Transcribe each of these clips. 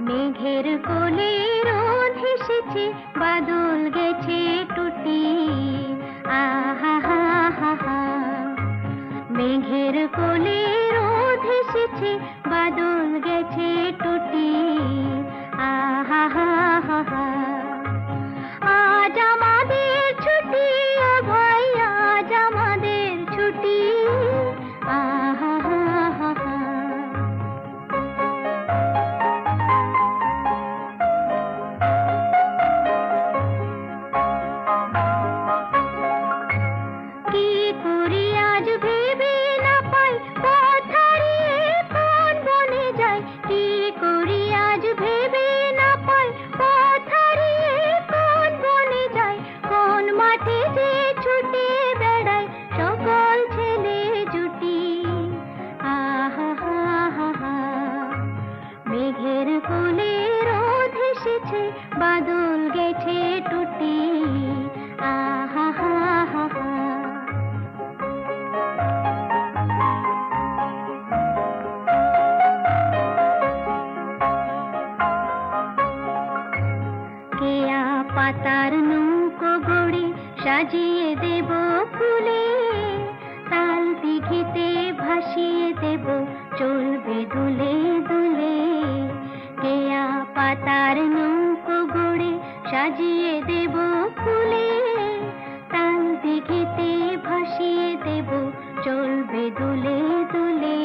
মেঘের কোলে রোদ হেসেছে, বাদল গেছে টুটি। আহা হা হা হা। মেঘের কোলে রোদ হেসেছে, বাদল গেছে টুটি। আহা হা হা হা। আজ আমাদের ছুটি, ও ভাই আজ আমাদের ছুটি। আহা হা হা হা। কি করি আজ ভেবে না পাই, পথ হারিয়ে কোন বনে যাই। কি করি আজ ভেবে না পাই, পথ হারিয়ে কোন বনে যাই। কোন মাঠে যে ছুটে বেড়ায় সকল ছেলে জুটি। আহা হা হা হা। মেঘের কোলে রোদ হেসেছে, বাদল গেছে টুটি। আহা হা হা হা। কেয়া পাতার নৌকো গড়ে সাজিয়ে দেব ফুলে। তাল দিঘিতে ভাসিয়ে দেব, চলবে দুলে দুলে। কেয়া পাতার নৌকো গড়ে সাজিয়ে দেব ফুলে। তাল দিঘিতে ভাসিয়ে দেব, চলবে দুলে দুলে।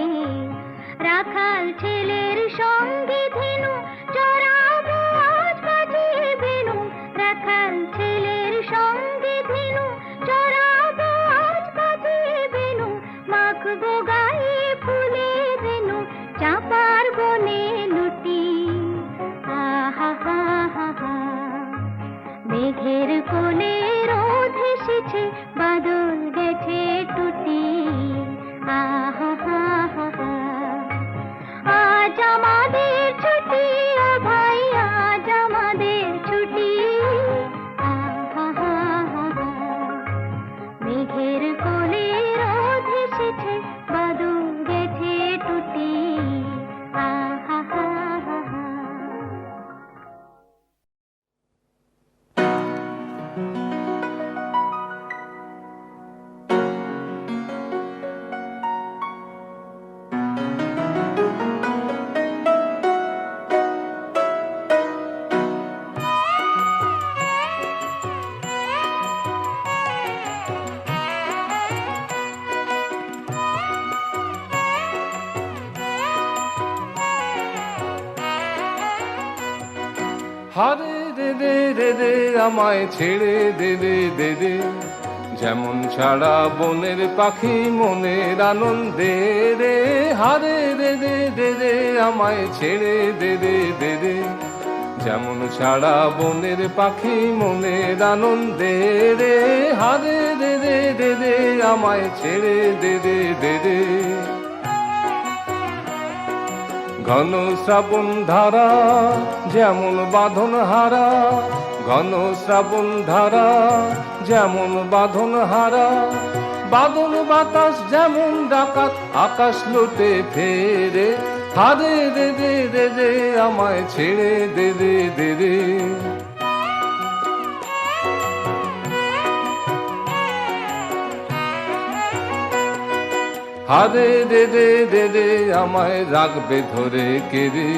রাখাল ছেলের সঙ্গে ধেনু চড়াবো আজ বাজিয়ে বেনু। রাখাল ছেলের সঙ্গে ধেনু চড়াবো আজ বাজিয়ে বেনু। মাখবো গায়ে ফুলে বেনু, চাপার বনে লুটি। আহা হা হা হা। মেঘের কোলে রোদ হেসেছে, বাদল গেছে টুটি। আহা হা হা হা। আজ আমাদের ছুটি, ও ভাই আজ আমাদের ছুটি। আহা হা হা হা। মেঘের কোলে রোদ হেসেছে, বাদল গেছে টুটি। আহা হা হা হা। হারে দে দে দে দে আমায় ছেড়ে দে দে দে দে। যেমন ছাড়া বনের পাখি মনের আনন্দে রে। হারে দে দে দে দে আমায় ছেড়ে দে দে দে দে। যেমন ছাড়া বনের পাখি মনের আনন্দে রে। হারে দে দে দে দে আমায় ছেড়ে দে দে দে দে। ঘন শ্রাবণ ধারা যেমন বাঁধন হারা। ঘন শ্রাবণ ধারা যেমন বাঁধন হারা। বাদল বাতাস যেমন ডাকাত আকাশ লুটে ফেরে। হারে দে দে দে দে আমায় ছেড়ে দে দে দে দে। হারে দে দে দে দে আমায় রাখবে ধরে কেড়ে।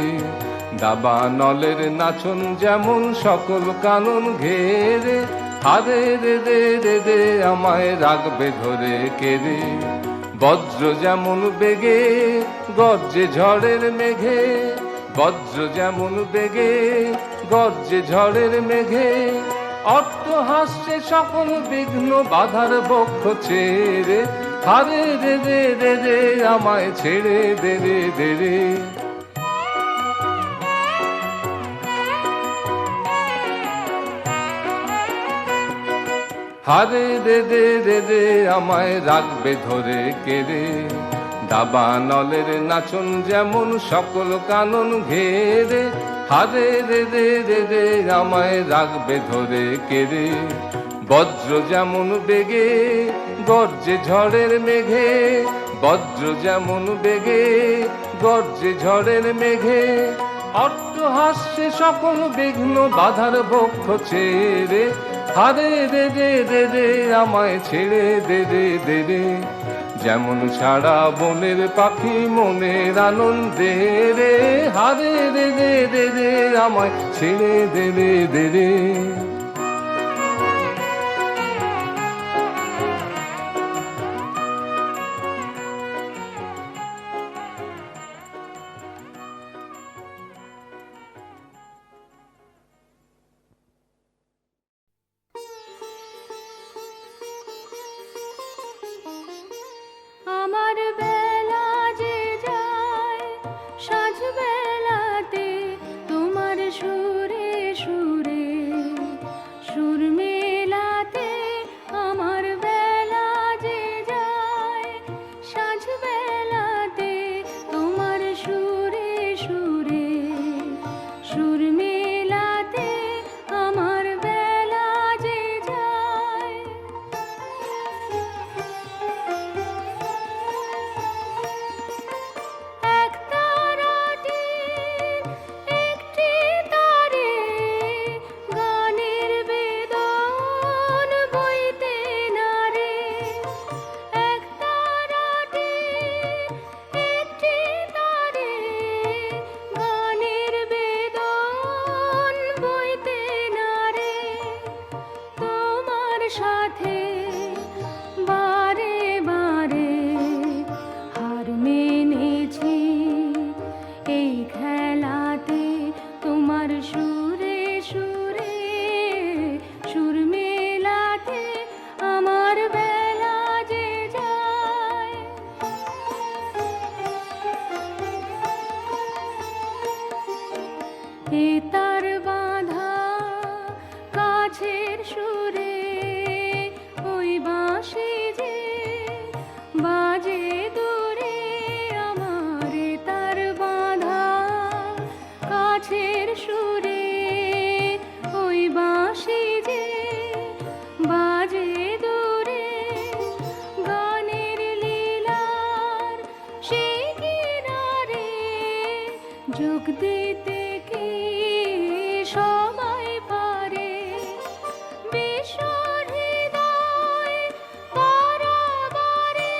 দাবা নলের নাচন যেমন সকল কানন ঘেরে। হারে দে দে দে দে আমায় রাখবে ধরে কেড়ে। বজ্র যেমন বেগে গর্জে ঝড়ের মেঘে। বজ্র যেমন বেগে গর্জে ঝড়ের মেঘে। অট্ট হাসছে সকল বিঘ্ন বাধার বক্ষ ছেড়ে। হারে দে দে দে দে আমায় ছেড়ে দে দে দে রে। হারে দে দে দে দে আমায় রাখবে ধরে কেড়ে। দাবা নলের নাচন যেমন সকল কানন ঘেরে। হারে দে দে দে দে আমায় রাখবে ধরে কেড়ে। বজ্র যেমন বেগে গর্জে ঝড়ের মেঘে। বজ্র যেমন বেগে গর্জে ঝড়ের মেঘে। অট্টহাস্যে সকল বিঘ্ন বাধার বক্ষ ছেড়ে, হারে রে রে রে রে আমায় ছেড়ে দে রে দে রে। যেমন সারা বনের পাখি মনের আনন্দে রে, হারে রে রে রে রে আমায় ছেড়ে দে রে দে রে। আমার বেলা যে যায় সাঁঝ বেলাতে তোমার সুরে সুরে সুর মেলাতে। আমার বেলা যে যায় সাঁঝ বেলাতে তোমার সুরে সুরে সুর মেলাতে। আমার বেলা যে যায় এক তারাটির একটি তারে গানের বেদন বইতে নারে। এক তারাটির একটি তারে গানের বেদন বইতে নারে। তোমার সাথে বারে বারে হার মেনেছি এই খেলাতে। তোমার সুরে সুরে সুর মেলাতে আমার বেলা যে যায়। এ তার বাঁধা কাছের সুরে ওই বাঁশি যে বাজে দূরে। আমার এ তার বাঁধা কাছের সুরে ওই বাঁশি যে বাজে দূরে। গানের লীলার সেই কিনারে যোগ দিতে কি সবাই পারে। বিশ্বর হৃদয় বারাবারে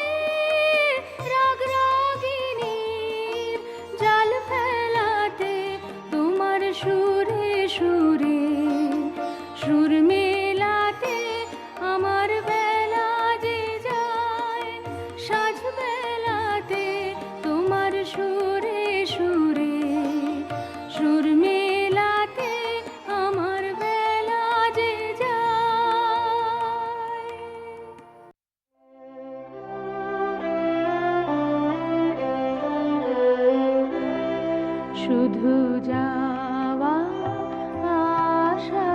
রাগ রাগিনীর জাল ফেলাতে। তোমার সুরে সুরে সুর মেলাতে আমার বেলা যে যায় সাঁঝ বেলাতে। তোমার সুরে সুরে সুর মেলাতে আমার বেলা যে যায়। শুধু যাওয়া আসা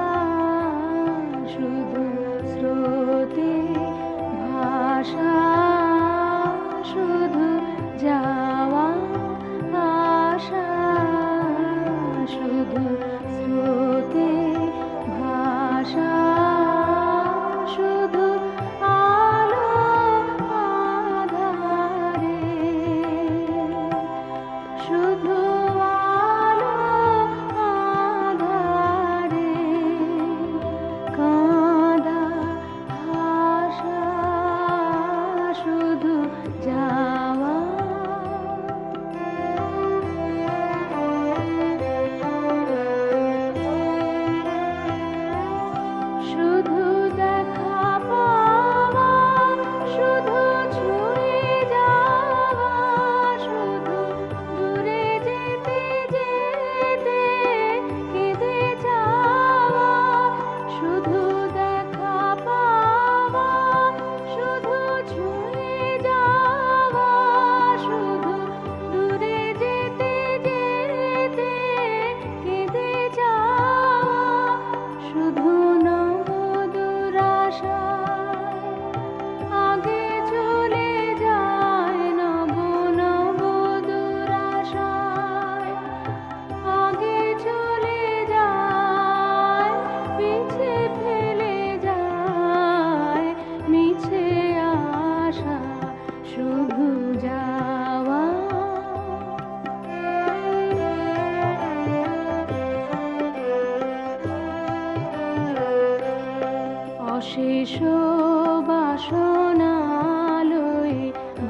শুধু স্রোতে ভাষা। শুধু যাওয়া আসা শুধু স্রোতে ভাষা। শুধু আলো আধারে শুধু আলো আধারে কাঁদা ভাষা। শুধু যাওয়া অশেষ বাসনালয়ে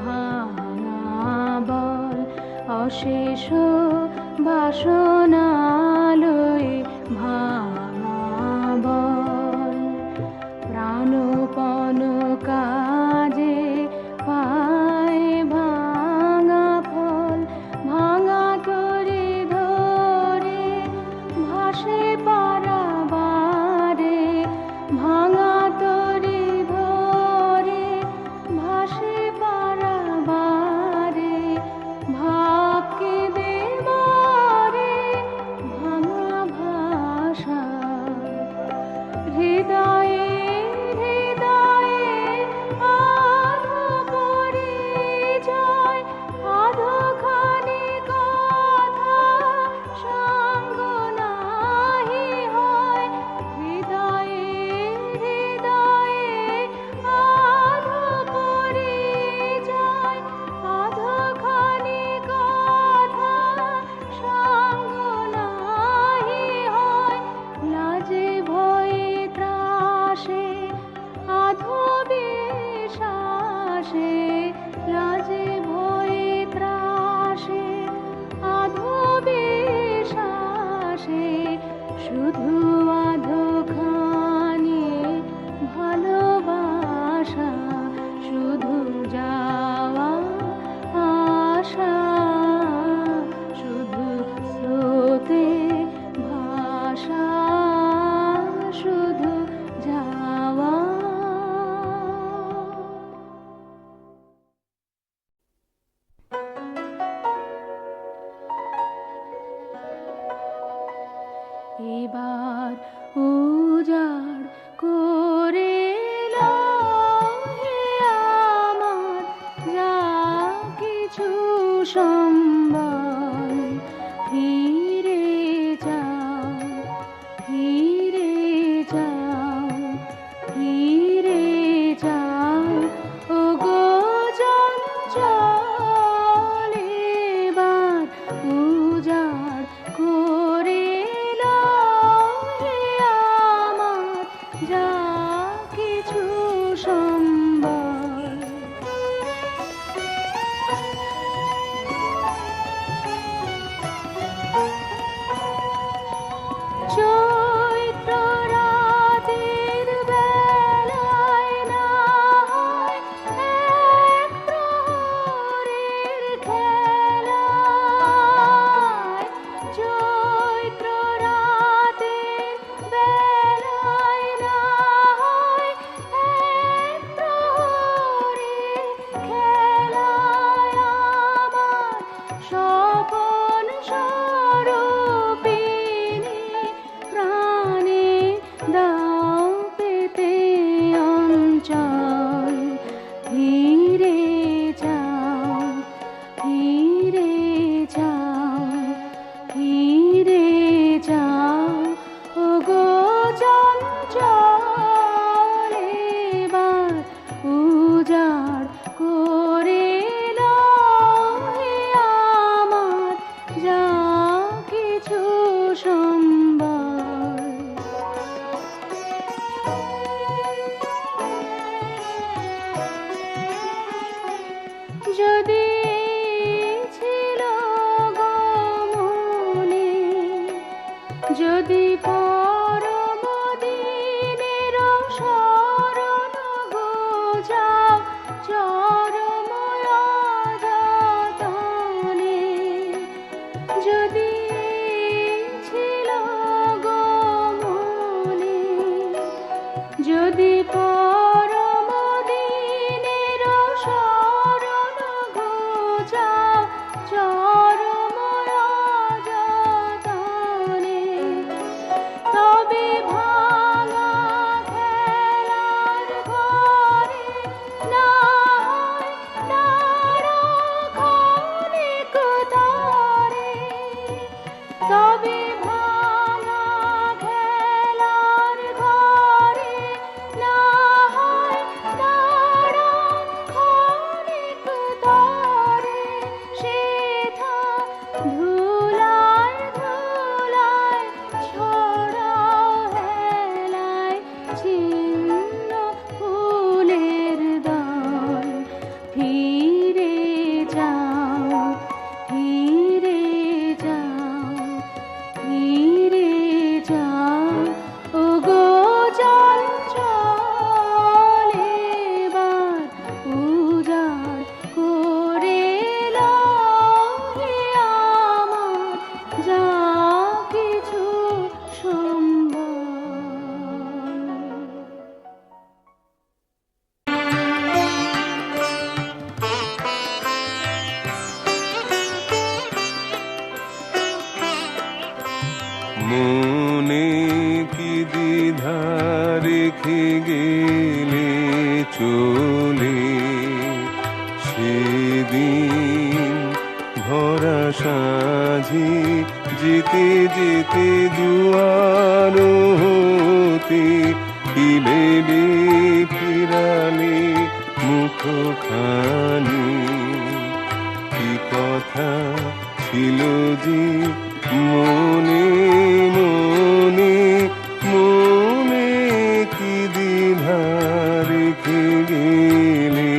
ভাঙা বল, অশেষ বাসনালয়ে ভাঙা বল, প্রাণপণ কাজে পায় ভাঙা ফল, ভাঙা তরি ধরে ভাসে পারাবারে, ভাঙা তরি ধরে ভাসে পারাবারে, ভাবকে দেবারে ভাঙা ভাষা, হৃদয়ে হৃদয়ে আধো পরিচয়, আধোখানি কথা সঙ্গ নাহি হয়, হৃদয়ে হৃদয়ে আধো পরিচয়, আধোখানি কথা সঙ্গ নাহি হয়, লাজে ভয়ে ত্রাসে আধো বিশ্বাসে, লাজে ভয়ে ত্রাসে আধো বিশ্বাসে, শুধু আধোখানি ভালোবাসা, শুধু যাওয়া আশা, শুধু স্রোতে ভাষা, শুধু যাওয়া। এবার উজাড় করে এলো হে আমার যা কিছু সম্বল, ফিরে যাও, ফিরে যাও, ফিরে যাও, ওগো চঞ্চল এবার উজাড় করে এলো হে আমার যা কিছু সম্বল। চৈত্র রাতের বেলায় না হয় এক প্রহরের খেলায়, চৈত্র রাতের বেলায় না হয় এক প্রহরের খেলায়, আমার স্বপন স্বরূপিণী প্রাণে দাও পেতে অঞ্চল, ফিরে যাও, ফিরে যাও, ফিরে যাও, ওগো চঞ্চল এবার উজাড় করে এলো হে আমার যা কিছু সম্বল। যদি ছিল গো মনে, যদি পরম দিনের শরণ গো যাও চরম যতনে, যদি ছিল গো মনে, যদি পরম দিনের শরণ গো যাও চরম যতনে, মনে কি দ্বিধা রেখে গেলে চলে, সেদিন ভরা সাঁঝে যেতে যেতে দুয়ার হতে কি ভেবে ফিরালে মুখখানি, কি কথা ছিল যে মনে মনে মনে কি দ্বিধা রেখে গেলে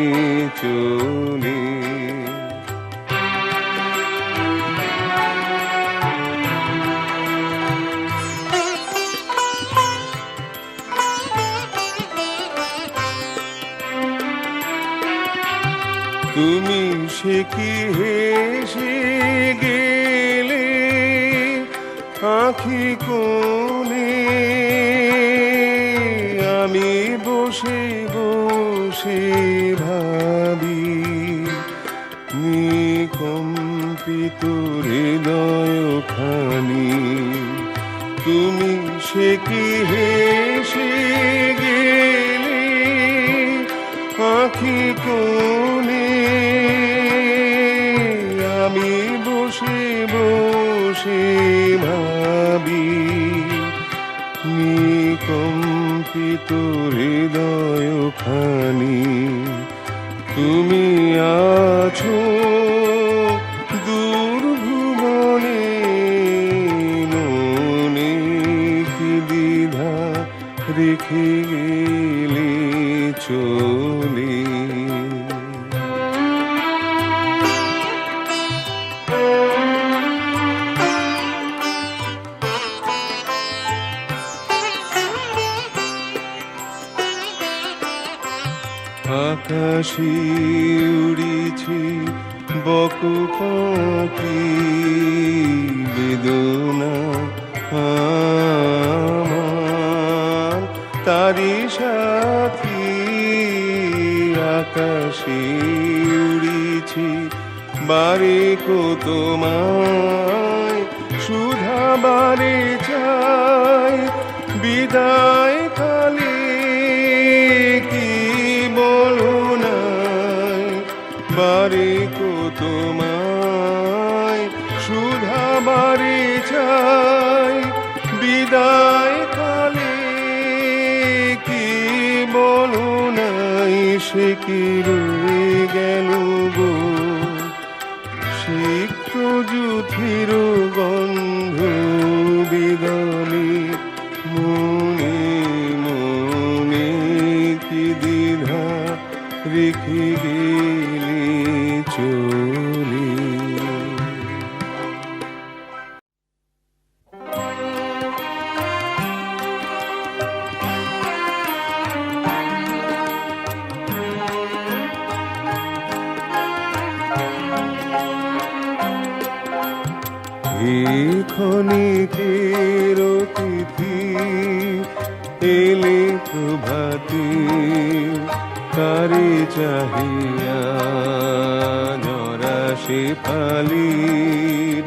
চলে। তুমি সে কি হেসে গেলে আঁখি কোণে, আমি বসে বসে ভাবি নিকম্পিত হৃদয়খানি। তুমি সে কি হেসে গেলে আঁখি কোণে, আমি বসে বসে ভাবি নিকম্পিত হৃদয়খানি। তুমি আছো দূর ভুবনে, মনে কি দ্বিধা রেখে গেলে চলে। আকাশে উড়িছে বকু পাখি, বেদনা আমার তারি সাথী। আকাশে উড়িছে বারে কত তোমায়, সুধা বারে চাই বিদায় কালে, কি বলো নাই বারে কত তোমায়, সুধা বারে চাই বিদায় কালে, কি বলো নাই সে কি রয়ে গেল গো, সিক্ত যুথির গন্ধ বিদলে, মনে মনে কি দ্বিধা রেখে গেলে চলে। ক্ষণিকের অতিথি এলে প্রভাতে, তারে চাহিয়া জরা সে পালির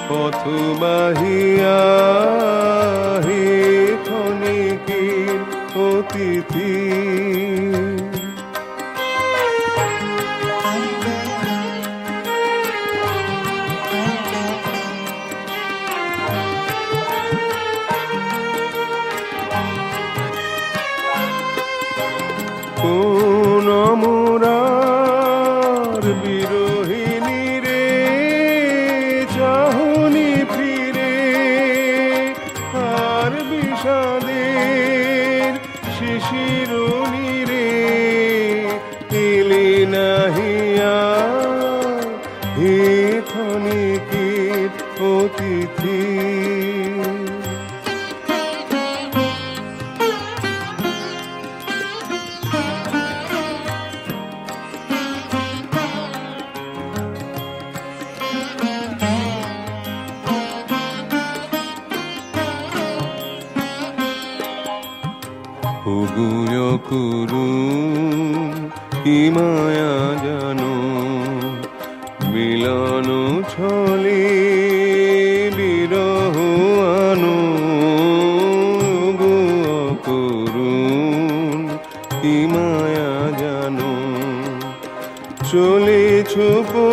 পথ বাহিয়া, হে ক্ষণিকের অতিথি। কোন মোরার বিরোহিনী রে, চাহনি ফিরে আর বিষাদের শিশিরনি রে, এলে নাহিয়া হে ক্ষণিকের অতিথি। ওগুয় করুণ কি মায়া জানো, মিলন ছলে বিরহ আনো,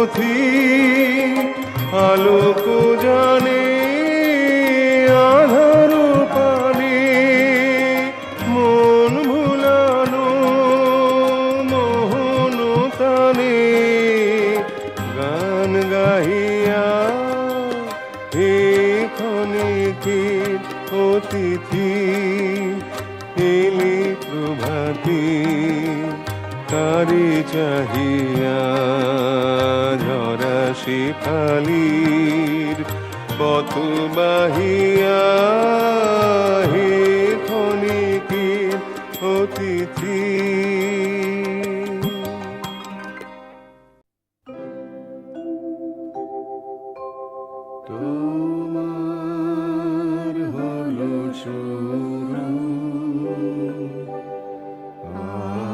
পথিক আলোক জানে আধার পানে মন ভুলানো মোহন টানে গান গাহিয়া হে ক্ষণিকের অতিথি এলি প্রভাতী তারি চাহিয়া ঝরা শিফালির পথ বাহিয়া হে ক্ষণিকের অতিথি তোমার হলো শুরু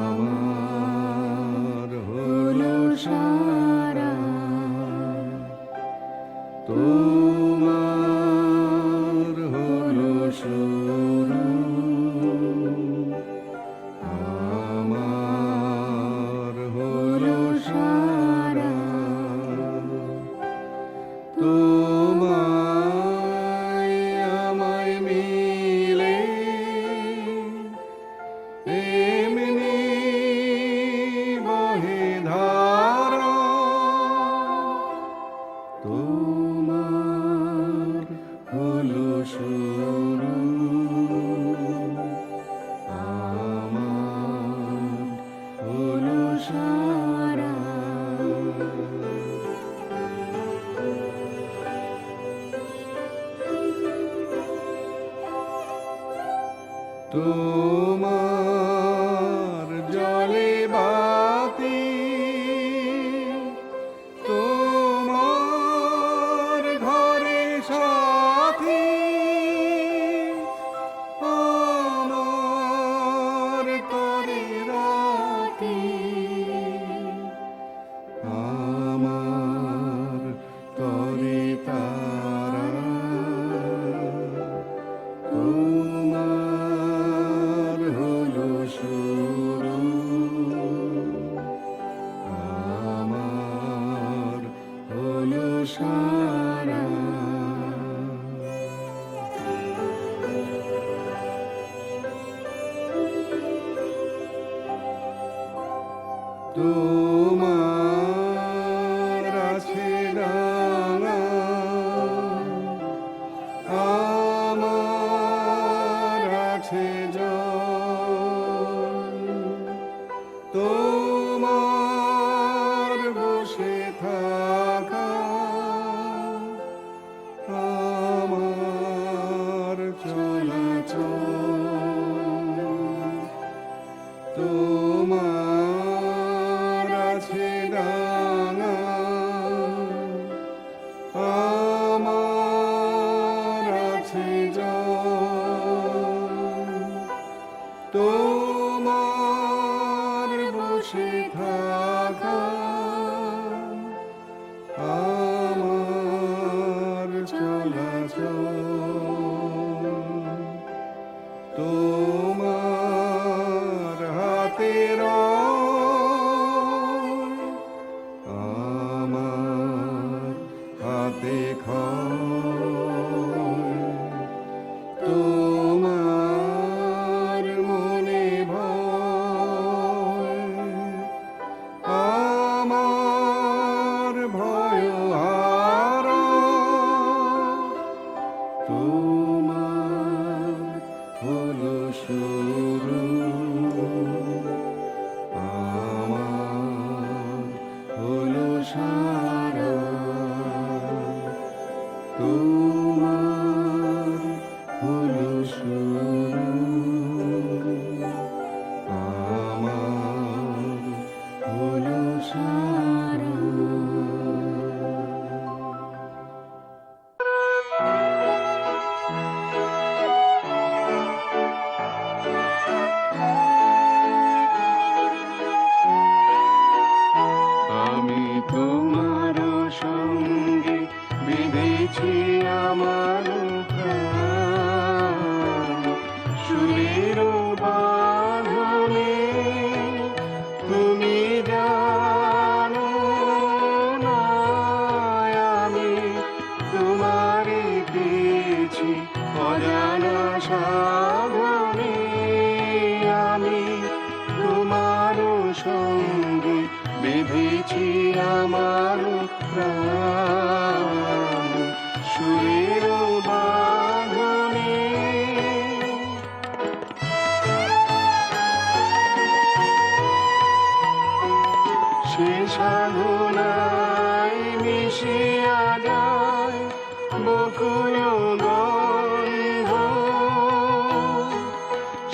আমার হলো সারা তোমার হলো শুরু আমার হলো সারা তোমায় আমায় মিলে এমনি বহে ধারা তোমার হলো শুরু আমার হলো সারা তোমার জলে বাতি তোমার ঘরে সাথী আমার তরে রাতি আমার তরে তারা তোমার হলো শুরু আমার হলো সারা তোমার আছে ডানা আমার আছে জল তোমার বসে থাকা আমার চলাচল তোমার আছে ডানা আমার আছে জল তোমার বসে থাকা আমার চলাচল তোমার হাতের আমার হাতে খয় তোমার মনে ভয় আমার ভয় হারা তোমার হলো শুরু আমার হলো সারা তোমার হলো শুরু আমার হলো সারা সাধনে আমি তোমার সঙ্গে বেঁধেছি আমার প্রাণ সুরের বাঁধনে। সে সাধনায় মিশিয়া যায় বকুল গন্ধ,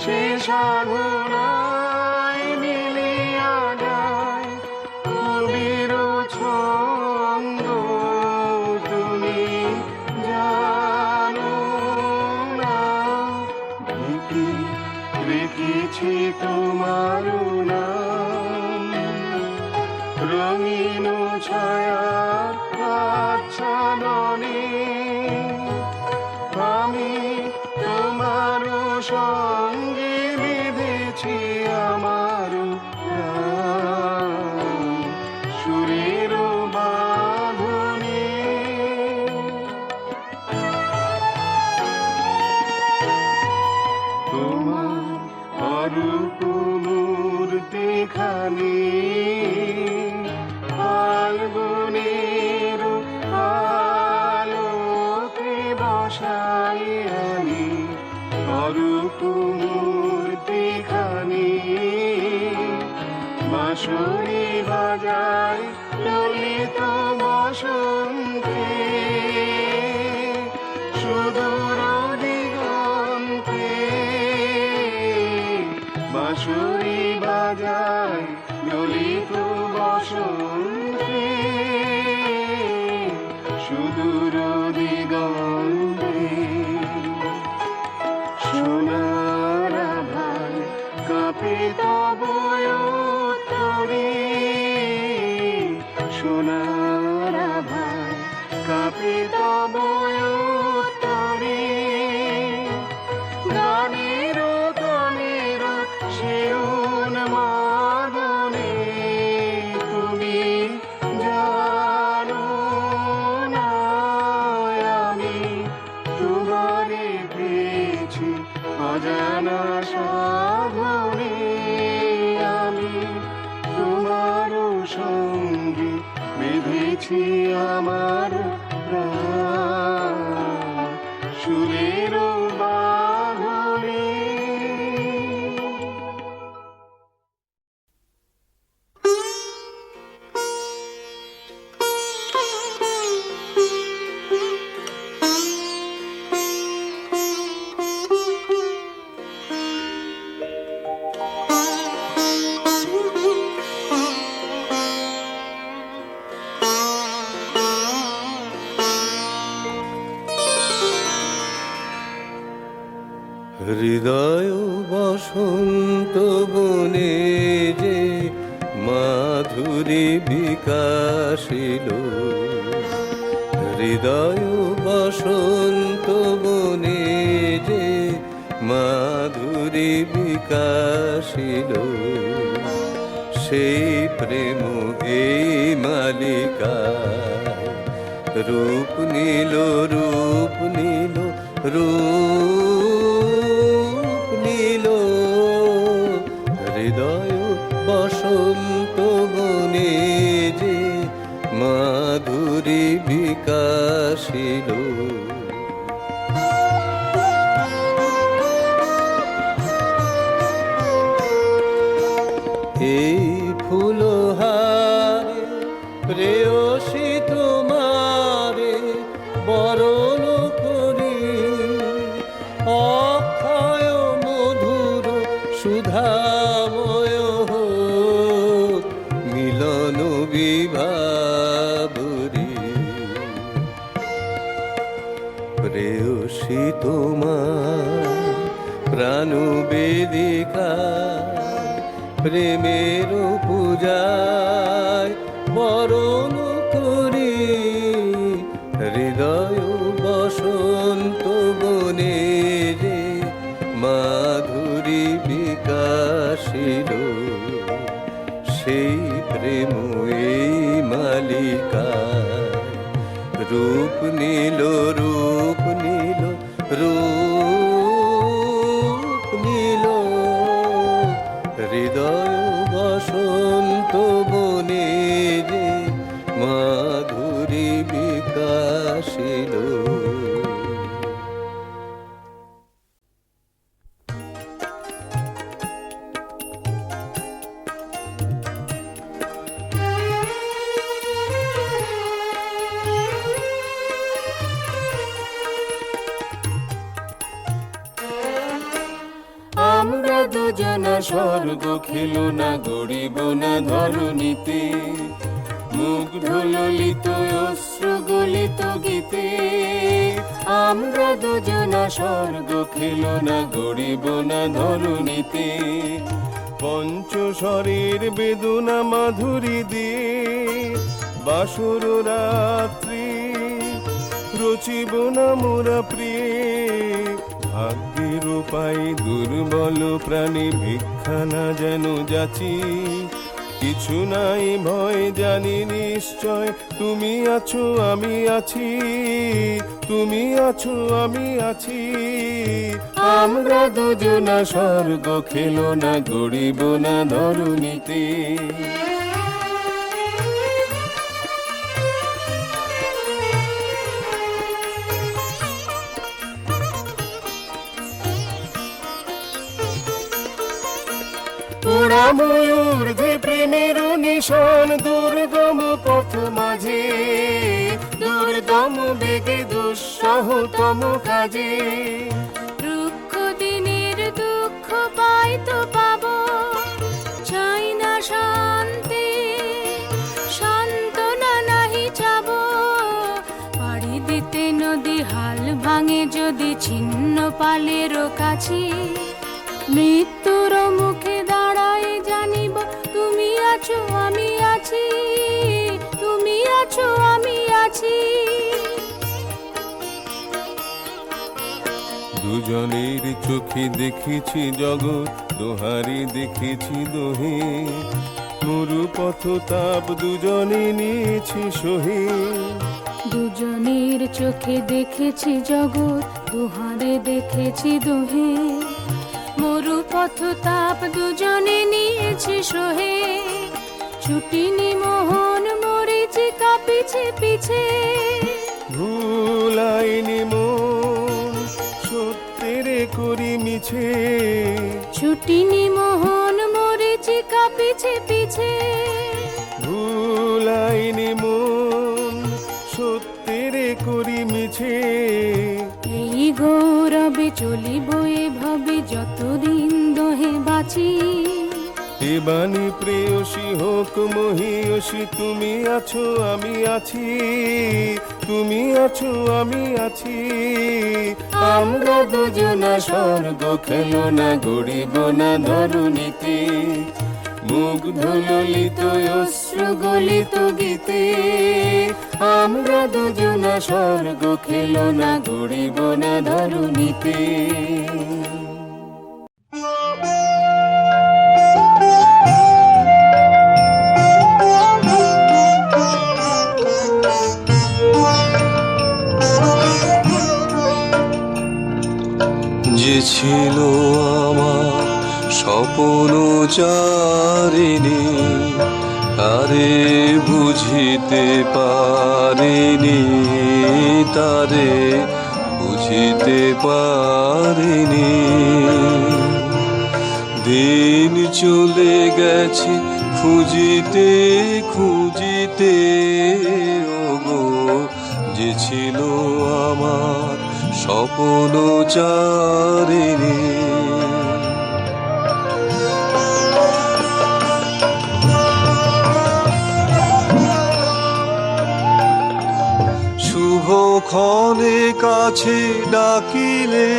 সে সাধনায় মিলিয়া যায় কবির ছন্দ। তুমি জানো না ঢেকে রেখেছি তোমার নাম রঙিন ছায়া আচ্ছাদনে। আমি তোমার সঙ্গে বেঁধেছি আমার প্রাণ সুরের বাঁধনে। তোমার অরূপ মূর্তিখানি ফাল্গুনের আলোকে বসাই আমি অরূপ মূর্তিখানি বাঁশরি বাজায় ললিত বসন্তে সুদূর দিগন্তে। বাঁশরি বাজায় ললিত বসন্তে সুদূর দিগন্তে। সোনার আভায় কাঁপে তব তরি, সোনার আভায় কাঁপে তব তরি। গানের গানের শিউন মাদনে তুমি জানো না আমি তোমারে পেয়েছি অজানা সাধনে। আমি তোমার সঙ্গে বেঁধেছি আমার প্রাণ সুরের বাঁধনে। হৃদয় বসন্ত বনে যে মাধুরী বিকাশিল, হৃদয় বসন্ত বনে যে মাধুরী বিকাশিল। সেই প্রেম এই মালিকায় রূপ নীল রূপ নীল রূপ নীল। হৃদয় বসন্ত বনে যে মাধুরী বিকাশিল। এই ফুলহারে প্রেয়সী তোমারে বরণ করি, অক্ষয় মধুর সুধাময় হোক মিলন বিভাবরী। প্রেয়সী তোমার প্রাণ বেদিকা প্রেমের পূজায় বরণ করি। হৃদয় বসন্ত বনে রে মাধুরী বিকাশিল। সেই প্রেম এই মালিকায় রূপ নীল রূপ নীল রূপ দুজনা স্বর্গ খেলো না গড়িব না ধরণীতে মুগ্ধ ললিত অশ্রু গলিত গীতে আমরা দুজনা স্বর্গ খেলো না গড়িব না ধরণীতে পঞ্চস্বরের বেদনা মাধুরী দিয়ে বাসর রাত্রি রচিব না মোরা প্রিয়ে ভাগ্যের উপায় দুর্বল প্রাণী ভিক্ষা না যেন যাচি কিছু নাই ভয় জানি নিশ্চয় তুমি আছো আমি আছি তুমি আছো আমি আছি আমরা দুজনা স্বর্গ খেলো না গড়িব না ধরণীতে ওরা ময়ূর যে প্রেমের নিশান দুর্গম পথ মাঝে দুর্দম বেগে দুঃসহতম কাজে রুক্ষ দিনের দুঃখ পাই তো পাবো চাই না শান্তি সান্ত্বনা নাহি চাবো পাড়ি দিতে নদী হাল ভাঙে যদি ছিন্ন পালেরও কাছে মৃত্যুর মুখে দাঁড়াই জানিব তুমি আছো আমি আছি তুমি আছো আমি আছি দুজনের চোখে দেখেছি জগৎ দোহারি দেখেছি দোহে মরু পথ তাপ দুজনে নিয়েছি সহে দুজনের চোখে দেখেছি জগৎ দুহারে দেখেছি দোহে মরু পথ তাপ দুজনে নিয়েছি সহে ছুটিনি মোহন মরিচি কাঁপিছে পিছে ভুলাইনি মন সত্যের করি মিছে ছুটিনি মোহন মরিচি কাঁপিছে পিছে ভুলাইনি মন সত্যের করি মিছে এই গৌরবে চলিব এভাবে যতদিন দোহে বাঁচি এ বাণী প্রেয়সী হোক মহিয়সী তুমি আছো আমি আছি তুমি আছো আমি আছি আমরা দুজনা স্বর্গ খেলো না গড়িব না ধরণীতে মুগ্ধ ললিত অশ্রু গলিত গীতে আমরা দুজনা স্বর্গ খেলো না গড়িব না ধরণীতে যে ছিল আমার স্বপ্ন চারিণী তারে বুঝিতে পারিনি তারে বুঝিতে পারিনি দিন চলে গেছে খুঁজিতে খুঁজিতে ওগো যে ছিল আমার স্বপ্ন চারিণী শুভক্ষণে কাছে ডাকিলে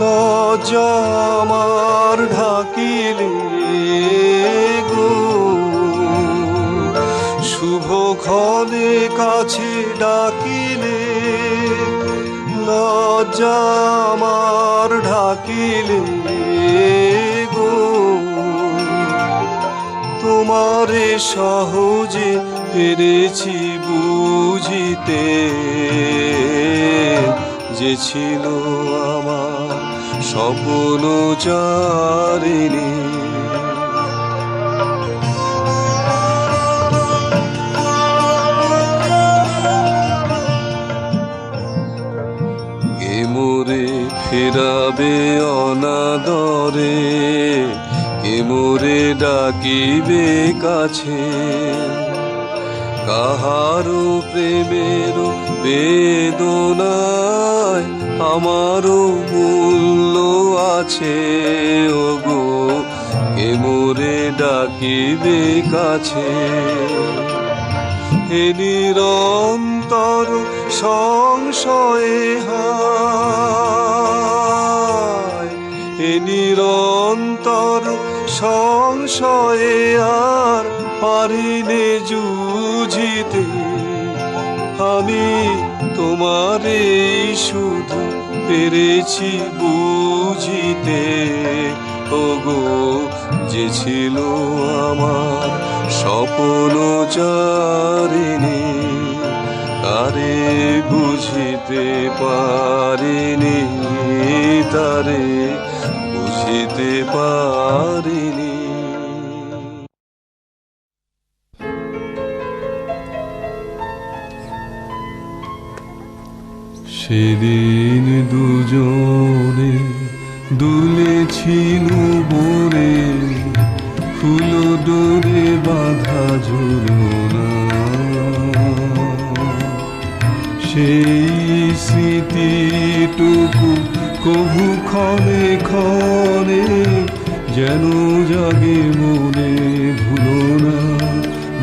লজ্জা আমার ঢাকিলে গো শুভক্ষণে কাছে ডাকিলে লজ্জা আমার ঢাকিলে গো তোমারে সহজে পেরেছি বুঝিতে যে ছিল আমার স্বপ্ন চারিণী কে মোরে ফেরাবে অনাদরে কে মোরে ডাকিবে কাছে কাহারো প্রেমের বেদনায় আমারও মূল্য আছে ওগো কে মোরে ডাকিবে কাছে এ নিরন্তর সংশয়ে হায় এ নিরন্তর সংশয়ে আর পারিনে যুঝিতে আমি তোমারে শুধু পেরেছি বুঝিতে ওগো যে ছিল আমার স্বপ্ন চারিণী তারে বুঝিতে পারিনি তারে বুঝিতে পারিনি সেদিন দুজনে দুলেছিল বনে ফুল ডোরে বাঁধা ঝুলনা সেই স্মৃতিটুকু কভু ক্ষণে ক্ষণে যেন জাগে মনে ভুলো না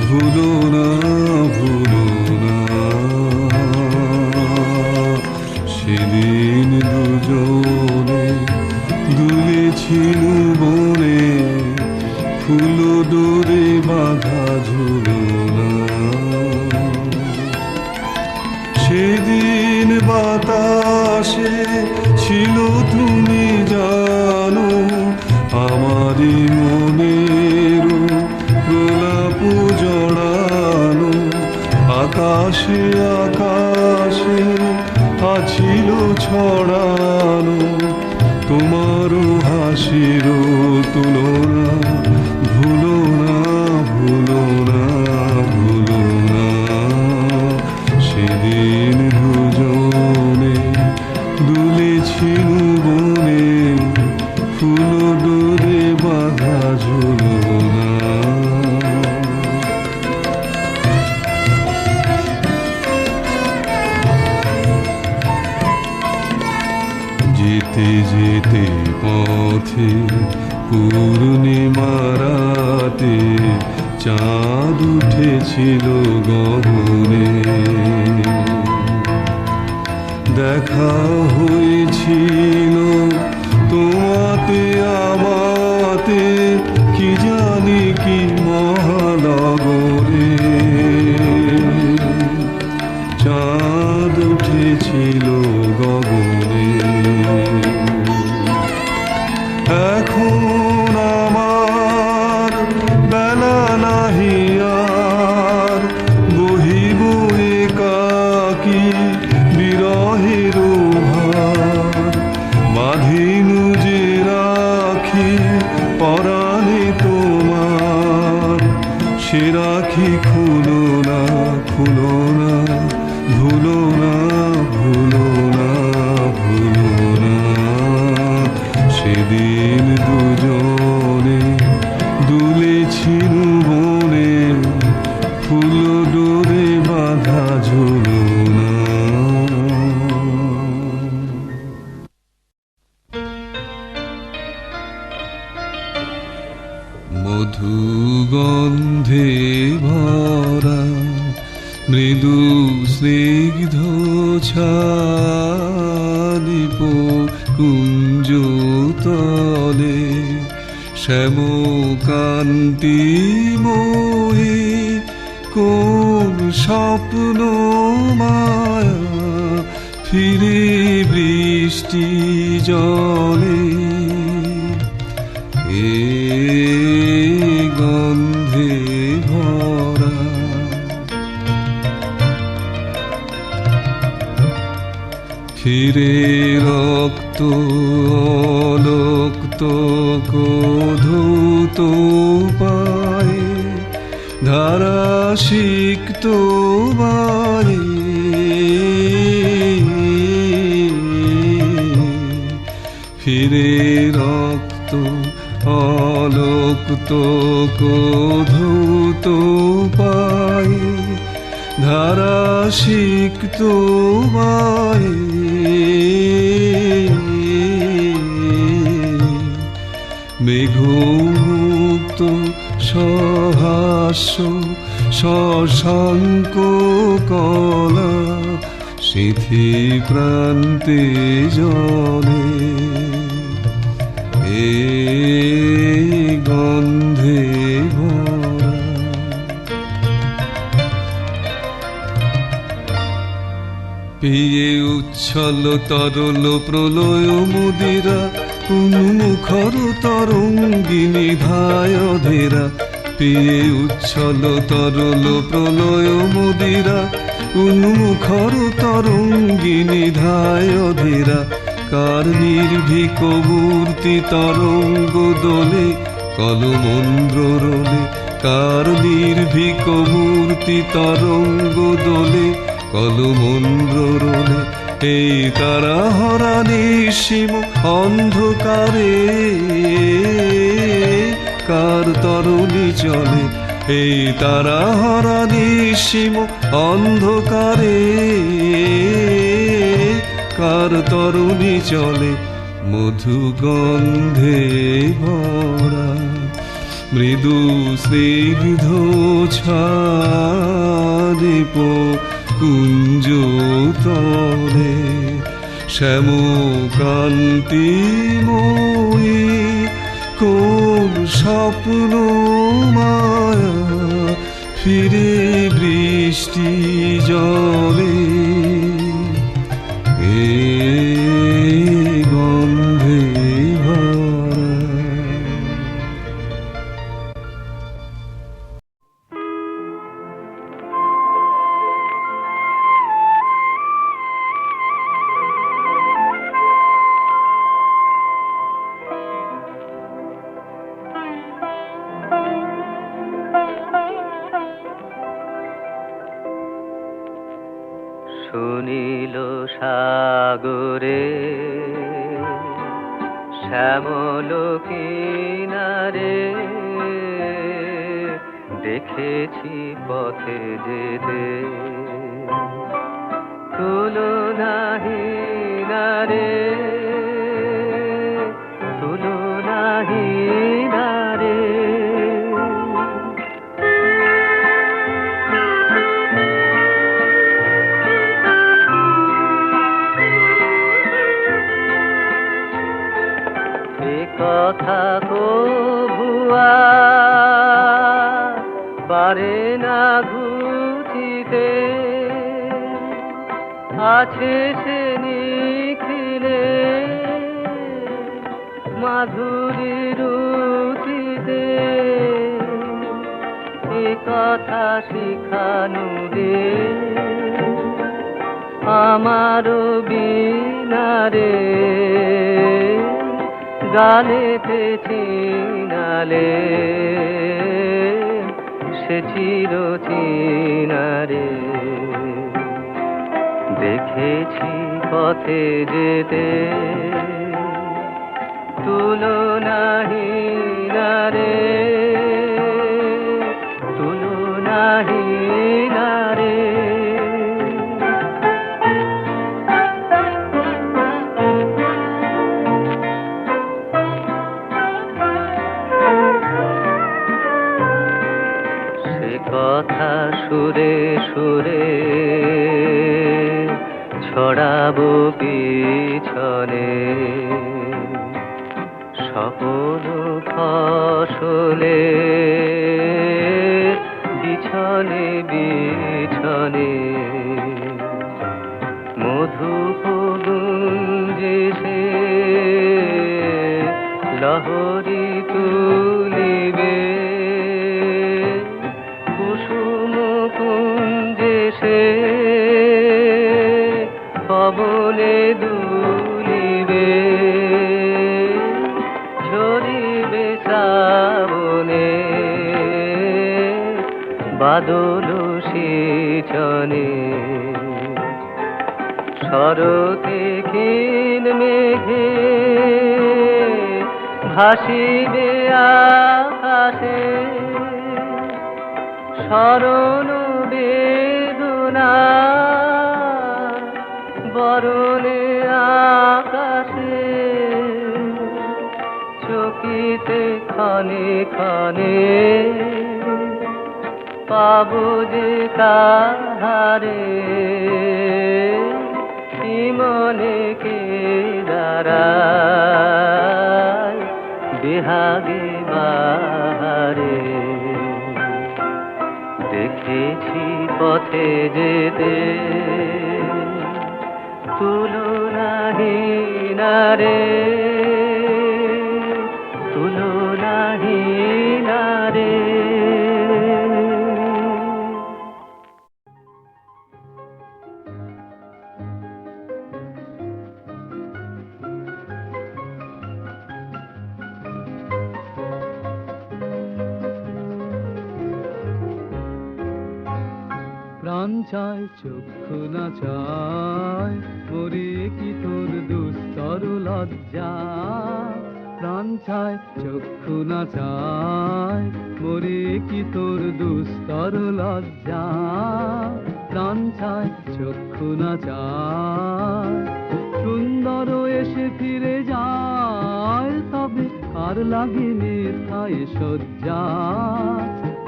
ভুলো না ভুলো না সেদিন দুজনে দুলেছিল বনে ফুল ডোরে বাঁধা ঝুলনা সেদিন বাতাসে ছিল তুমি জানো আমারই মনের গোলাপ জড়ানো আকাশে আকাশে আছিল ছড়ানো তোমারও হাসির তুলনা ভুলো না ভুলো না ভুলো না সেদিন দুজনে দুলেছিল বনে ফুল ডোরে বাঁধা ঝুলনা যেতে যেতে পথে পূর্ণিমা রাতে চাঁদ উঠেছিল গগনে দেখা হয়েছিল তোমাতে আমাতে কি জানি কি মহানগরে চাঁদ উঠেছিল গগনে এখন আমার বেলা নাহি আর বহিব একাকী বিরহের ভার বাঁধিনু যে রাখি পরাণে তোমার সে রাখি খুলো না খুলো না ভুলো না ভুলো না ভুলো না সেদিন দুজনে দুলেছিল বনে ফুল ডোরে বাঁধা ঝুলনা মধুগন্ধে ভরা মৃদু স্নিগ্ধ ছানিপ কুঞ্জ তলে শ্যামকান্তি মোহে কোন স্বপ্ন মায়া ফিরে বৃষ্টি জলে এ গন্ধে ভরা ফিরে রক্ত অলক্ত কোধৌত পায়ে ধারা সিক্ত বায়ে ফিরে রক্ত অলক্ত কোধৌত পায়ে ধারা সিক্ত বায়ে মেঘমুক্ত সহাস্য শশাঙ্ক কলা সিথি প্রান্তে জলে এ গন্ধে ভরা। পেয়ে উচ্ছল তরল প্রলয় মুদিরা উন্মুখর তরঙ্গিনী ধায় ধেরা। পেয়ে উচ্ছল তরল প্রলয় মুদিরা উন্মুখর তরঙ্গিনী ধায় ধেরা। কার নির্ভীক মূর্তি তরঙ্গ দোলে কলমন্দ্র রোলে। কার নির্ভীক মূর্তি তরঙ্গ দোলে কলমন্দ্র রোলে। এই তারা হরা নিঃসীম অন্ধকারে কার তরুণী চলে। এই তারা হরা নিঃসীম অন্ধকারে কার তরুণী চলে। মধু গন্ধে ভরা মৃদু স্নিগ্ধ ছাড়িপ কুঞ্জ তলে। শ্যামকান্তিময়ী কোন স্বপ্ন মায়া ফিরে বৃষ্টি জলে। এ গন্ধে ভরা। সুনীল সাগরে শ্যামল কিনারে দেখেছি পথে যেতে তুলনাহীন রে তুলনাহীন রে। কথা কভুয়া পারে না ঘুচিতে আছে সে নিখিলে মাধুরী রুচিতে। এ কথা শিখানো রে আমারও বিনারে গানেতে চিনালে সে চির চিনারে। দেখেছি পথে যেতে তুলনাহীন রে তুলনাহীন রে। কথা সুরে সুরে ছড়াবো পিছনে স্বপন ফসলে বিছনে বিছনে। মধুপ গুঞ্জে সে লহরী তুলিবে কুসুম কুঞ্জে সে পবনে দুলিবে ঝরিবে শ্রাবণে বাদল সিঁচনে। শরতে ক্ষীণ মেঘে ভাসিবে আকাশে শরণ বেদনা বরণে আকাশে চোখ থাকিতে ক্ষণে ক্ষণে পাবো যে তাহারে কি মনে কে দাঁড়ায় বেহাগে বাহারে দেখেছি পথে যেতে তুলনাহীন রে তুলনাহীন রে প্রাণ চায় চক্ষু না চায় মরে কি তোর দুস্তর লজ্জা প্রাণ চায় চক্ষু না চায় মরে কি তোর দুস্তর লজ্জা প্রাণ চায় চক্ষু না চায় সুন্দর এসে ফিরে যায় তবে আর লাগে মিথ্যায় সজ্জা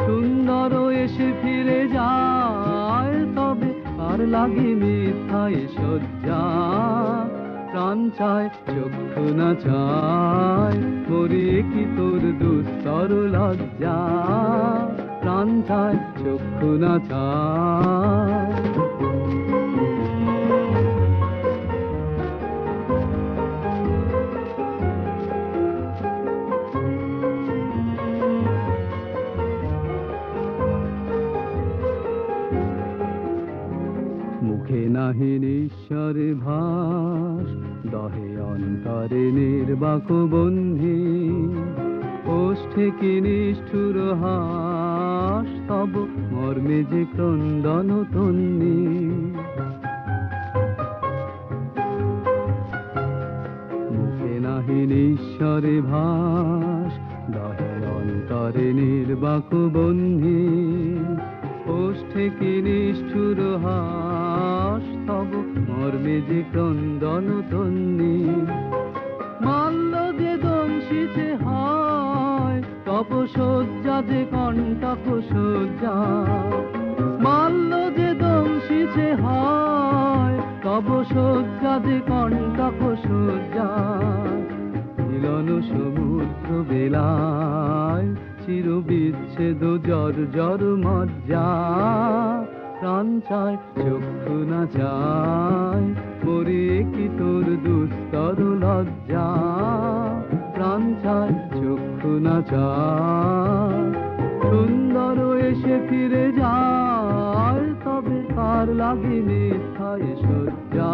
সুন্দর এসে ফিরে যায় তবে আর লাগে মিথ্যায় সজ্জা প্রাণ চায় চক্ষু না চায় মরে কি তোর দুস্তর লজ্জা প্রাণ চায় চক্ষু না চায় মুখে নাহি ঈশ্বর ভাস দহে অন্তরে নির্বাক বন্ধি ওষ্ঠে কি নিষ্ঠুর হাস তব মর্মে যে ক্রন্দন তন্নি মুখে নাহি ঈশ্বর ভাস দহে অন্তরে নির্বাক বন্ধি ওষ্ঠে কি নিষ্ঠুর হাস তব মর্মে যে ক্রন্দন তন্নি মাল্য যে দংশিতে হয় তপসজ্জা যে কণ্টক সজ্জা মাল্য যে দংশিতে হয় তপসজ্জা যে কণ্টক সজ্জা মিলন সমুদ্র বেলায় চির বিচ্ছেদ জর জর মজ্জা প্রাণ চায় চক্ষু না চায় মরে কি তোর দুস্তর লজ্জা প্রাণ চায় চক্ষু না চায় সুন্দর এসে ফিরে যায় তবে তার লাগে মিথ্যায় সজ্জা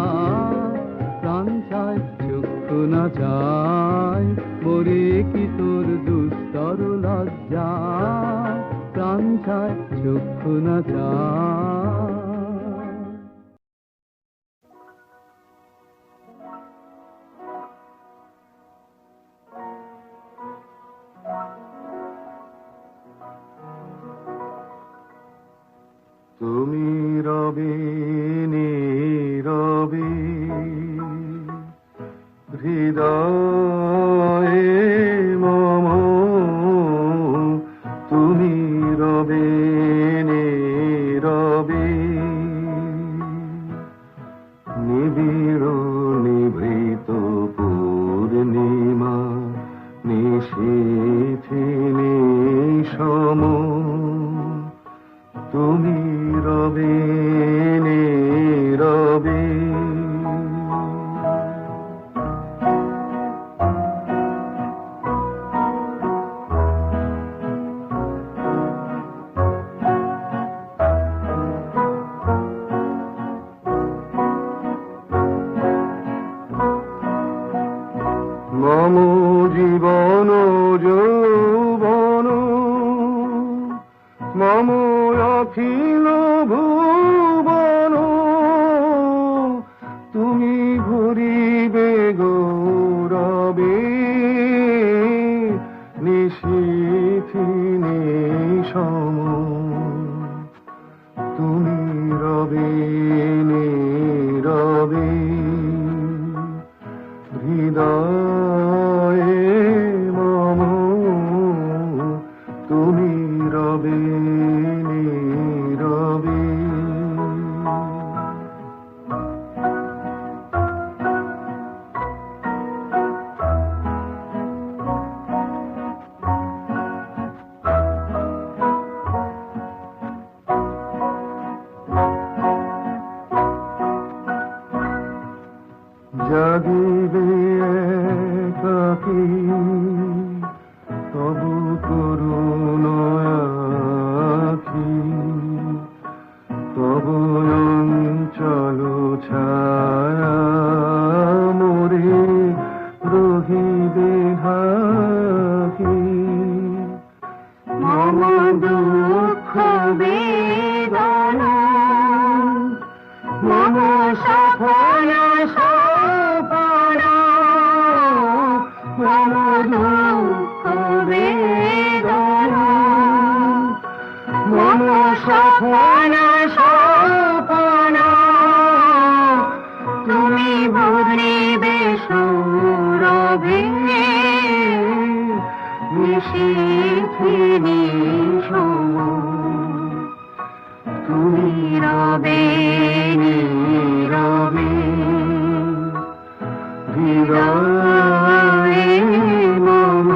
প্রাণ চায় চক্ষু না চায় মরে কি তোর দুস্তর লজ্জা প্রাণ চায় চক্ষু না চায় তুমি রবে নীরবে হৃদয়ে মম তুমি রবে নীরবে নিবিড় নিভৃত পূর্ণিমা নিশীথি নিশম তুমি রবে নীরবে মম জীবন যৌবন মম অখিল ভুবন তুমি ভরিবে গৌরবে নিশীথি নিশম তুমি রবে নীরবে হৃদয়ে মম ডাকি তবু করুণ আখি তবু অঞ্চল ছায়া মোরে রহিবে ঢাকি মম দুঃখ বেদনা মম সফল সপনা মম দুঃখ বেদনা মম সফল সপনা তুমি ভরিবে সৌরভে নিশীথিনী সম তুমি রবে নীরবে হৃদয়ে মম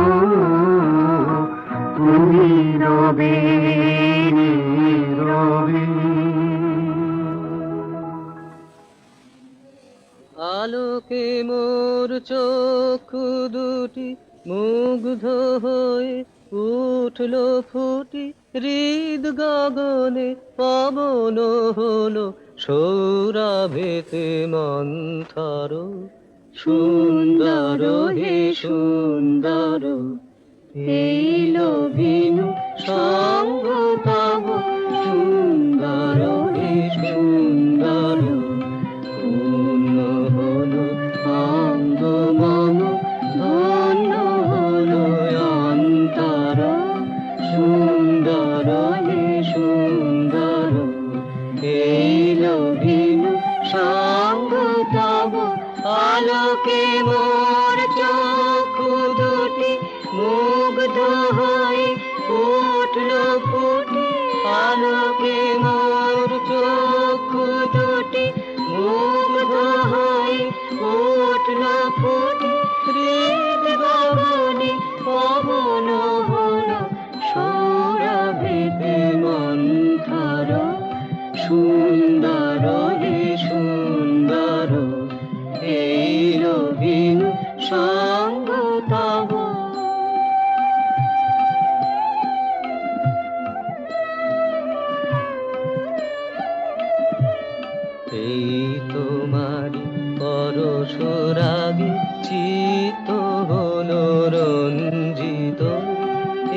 তুমি রবে নীরবে আলোকে মোর চক্ষু দুটি মুগ্ধ হয়ে উঠল ফুটি হৃদ গগনে পবন হলো সৌরভেতে মন্থর সুন্দর হে সুন্দর এইল ভিনু সঙ্গ তব সুন্দর হে সুন্দর পূর্ণ হলো অঙ্গ মম ধন্য হলো অন্তর সুন্দর হে সুন্দর এইল ভিনু সঙ্গ তব আলোকে মোর চক্ষু দুটি মুগ্ধ হয়ে উঠল ফুটি আলোকে মোর চক্ষু দুটি মুগ্ধ হয়ে উঠল ফুটি হৃদ গগনে পবন হল সৌরভেতে মন্থর সুন্দর হে সুন্দর এইল ভিনু সঙ্গ তব এই তোমারি পরশুরাগে চিত্ত হলো রঞ্জিত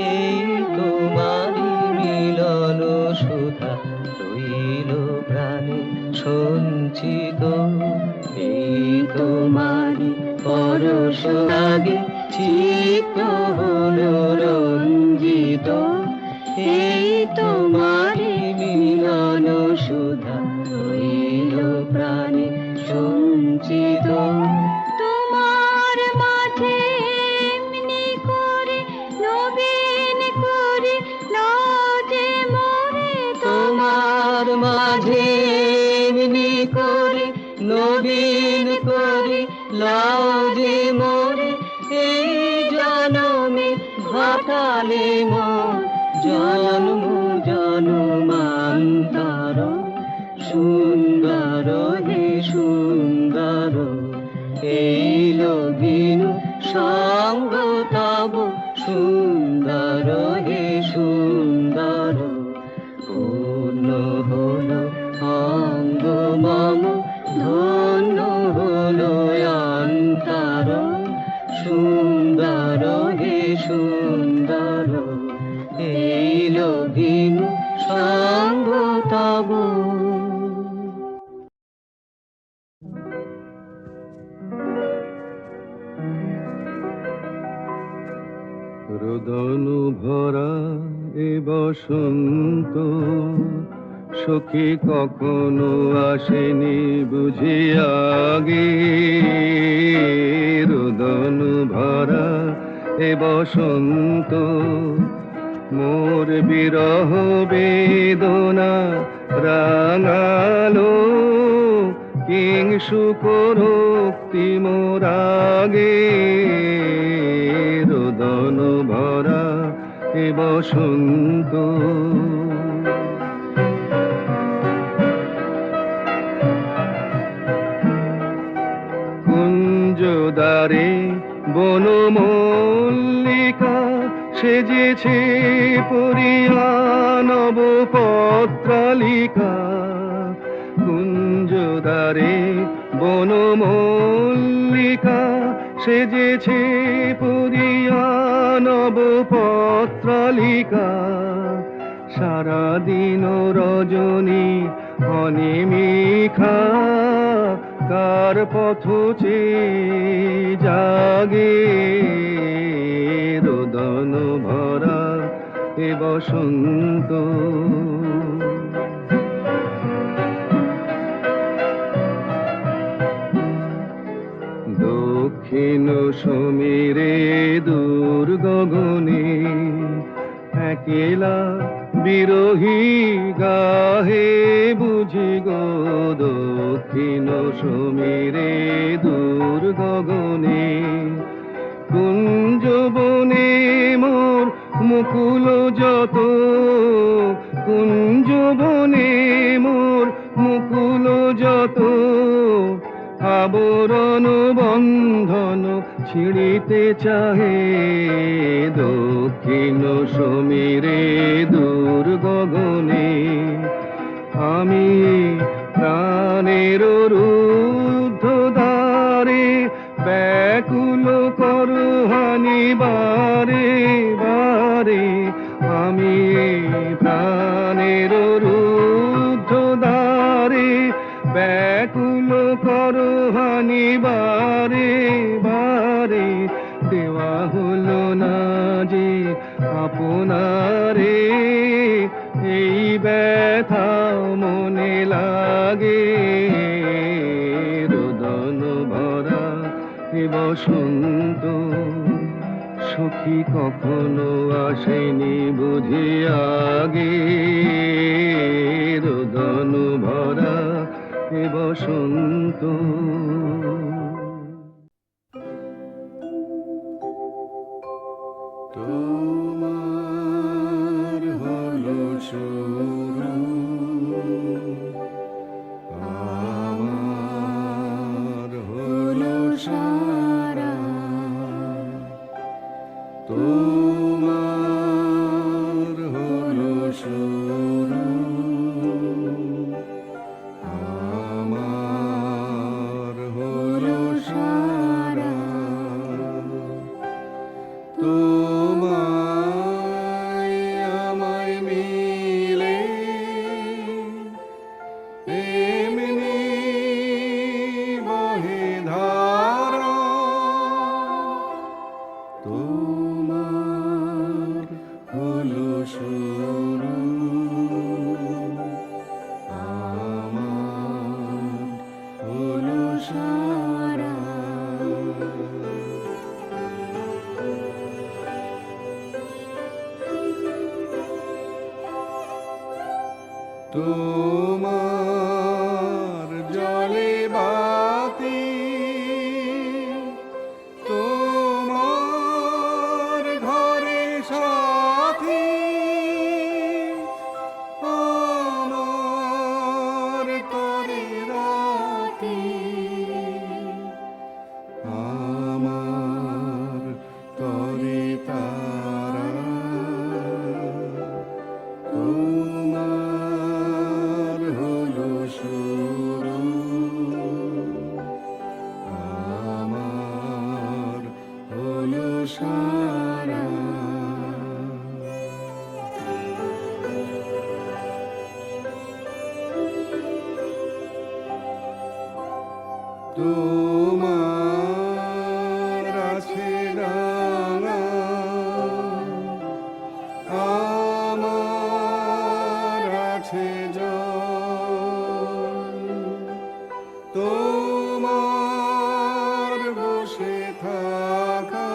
এই তোমারি মিলন সুধা রইল প্রাণে সঞ্চিত এই তোমারি পরশুরাগে চিত্ত হলো রঞ্জিত এই তোমারি মিলন সুধা রইল প্রাণে সঞ্চিত তোমার মাঝে এমনি করে নবীন করে লাজে মোরে তোমার মাঝে এমনি করে নবীন করে লাজে মোরে এই জনমে ঘটালে মোর জন্ম জন্মান্তর সুন্দর হে সুন্দর এইল ভিনু সঙ্গ তব সুন্দর হে সুন্দর পূর্ণ হল অঙ্গ মম ধন্য হল অন্তর সুন্দর হে সুন্দর এইল ভিনু সঙ্গ তব রোদন ভরা এ বসন্ত সখী কখনো আসেনি বুঝি আগে রোদন ভরা এ বসন্ত মোর বিরহ বেদনা রাঙালো কিংসু করোক্তি মোরাগে রোদন ভরা এ বসন্ত কুঞ্জ দ্বার দ্বারে বনমল্লিকা সেজেছে পরিয়া নব পত্রালিকা। কুঞ্জদ্বারে বনমল্লিকা সেজেছে পরিয়া নব পত্রালিকা। সারাদিন রজনী অনিমিখা কার পথ চেয়ে জাগে। রোদন ভরা এ বসন্ত দক্ষিণ সমীরে দূর গগনে একলা বিরোহী গাহে বুঝি গো। দক্ষিণ সমীরে দূর গগনে কুঞ্জবনে মোর মুকুল যত। কুঞ্জবনে মোর মুকুল যত আবরণ বন্ধন ছিঁড়িতে চাহে। দক্ষিণ সমীরে দূর গগনে আমি প্রাণের রুদ্ধ দ্বারে ব্যাকুল করহানি বারে বারে। আমি প্রাণের রুদ্ধ দ্বারে ব্যাকুল করহানি বারে বারে। দেওয়া হলো না যে আপনারে এই ব্যথা মনে লাগে। রোদন ভরা এ বসন্ত সখী কখনো আসেনি বুঝি আগে। রোদন ভরা এ বসন্ত তোমার হলো শুরু আমার হলো সারা। তোমার হলো শুরু আমার হলো সারা। তোমায় আমায় মিলে এমনি বহে ধারা। তোমার হলো শুরু আমার হলো সারা। তোমার জলে বাতি তোমার ঘরে সাথী আমার তরে রাতি। আমার তরে তারা তোমার হলো শুরু আমার হলো সারা। তোমার আছে ডানা আমার আছে জল। তোমার বসে থাকা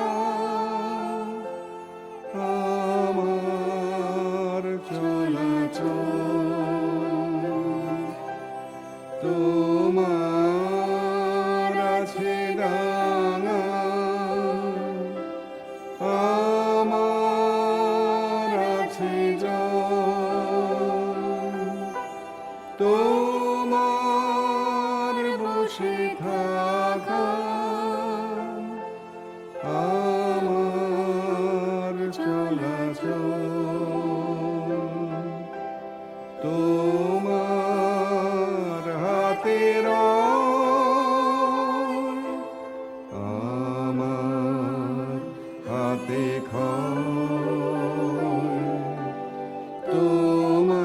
আমার চলাচল। তোমার তোমার হাতের আমার হাতে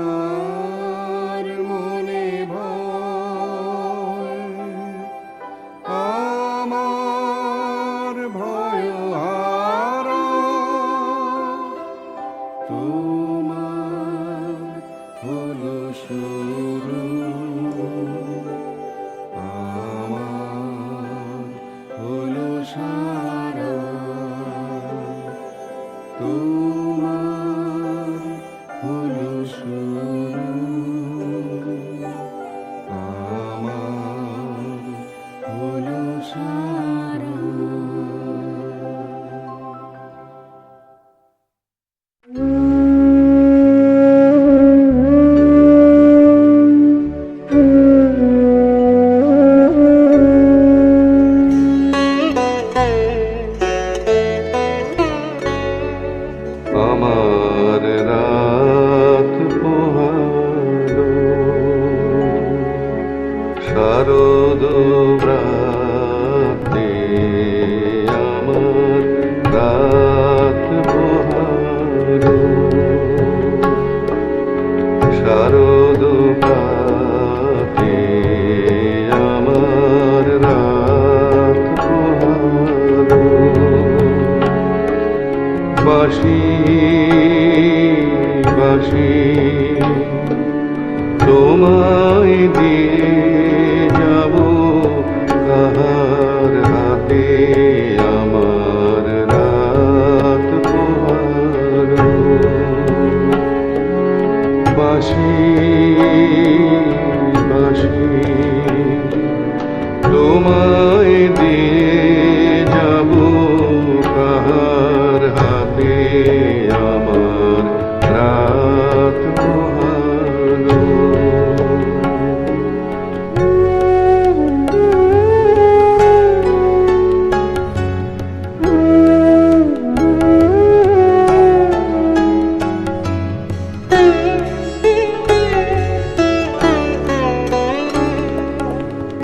তোমার মনে ভয় আমার ভয় হারা তোমার হলো শুরু আমার হলো সারা তোমার হলো শুরু আমার হলো সারা। আমার রাত পোহালো শারদ রাতে আমার রাত পোহালো শারদ রাতে আমার রাত পোহালো বাঁশি বাঁশি তোমায় দিয়ে যাব কাহার হাতে আমার রাত পোহালো বাঁশি বাঁশি তোমায় দিয়ে যাব কাহার হাতে আমার রাত পোহালো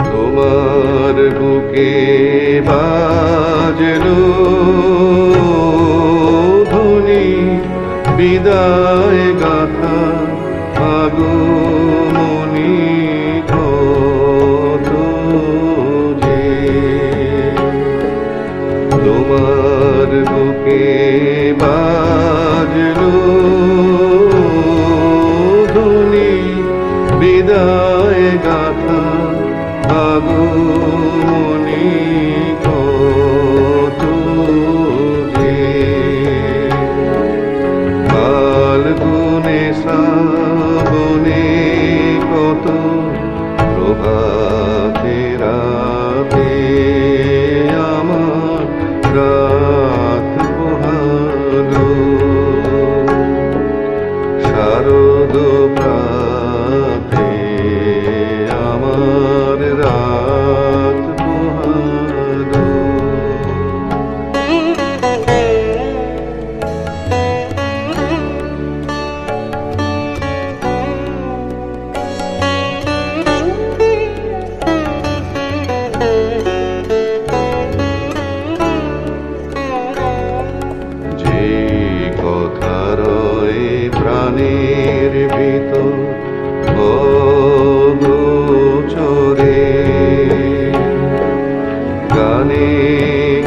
তোমার বুকে বাজলো ধ্বনি বিদায় গাথা আগমনি কত যে তোমার বুকে বাজলো ধ্বনি বিদায় গাথা আগমনি কত যে ফাল্গুনে শ্রাবণে কত প্রভাতে রাতে আমার রাত পোহালো শারদ প্রাতে আমার রাত পোহালো যে কথা রয়ে প্রাণের ভিতর অগোচরে গানে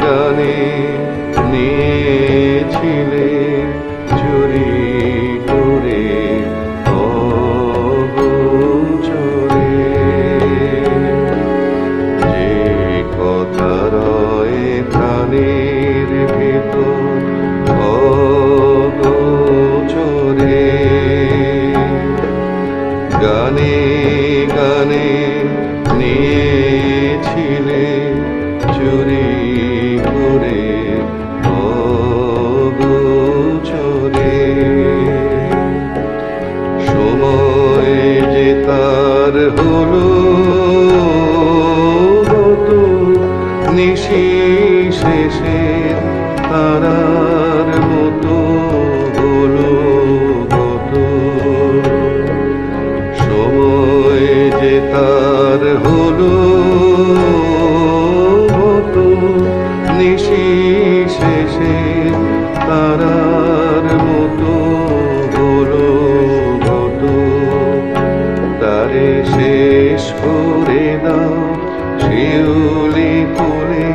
গানে নিয়েছিলে চুরি করে অগোচরে যে কথা রয়ে প্রাণের ভিতর অগোচরে গানে গানে নিয়েছিলে চুরি করে অগোচরে সময় যে তার হলো তো নিশি শেষে তারার মতো হলো শেষে তারার মতো হলো গত, তারে শেষ করে দাও শিউলি ফুলে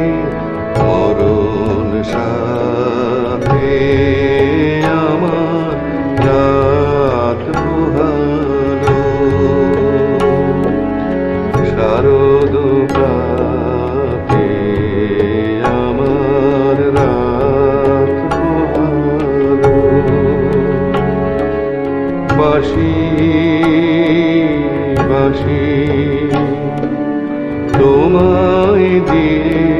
মরণ সাথে আমার রাত পোহালো, শারদ প্রাতে আমার রাত পোহালো। বাঁশি বাঁশি তোমায় দিয়ে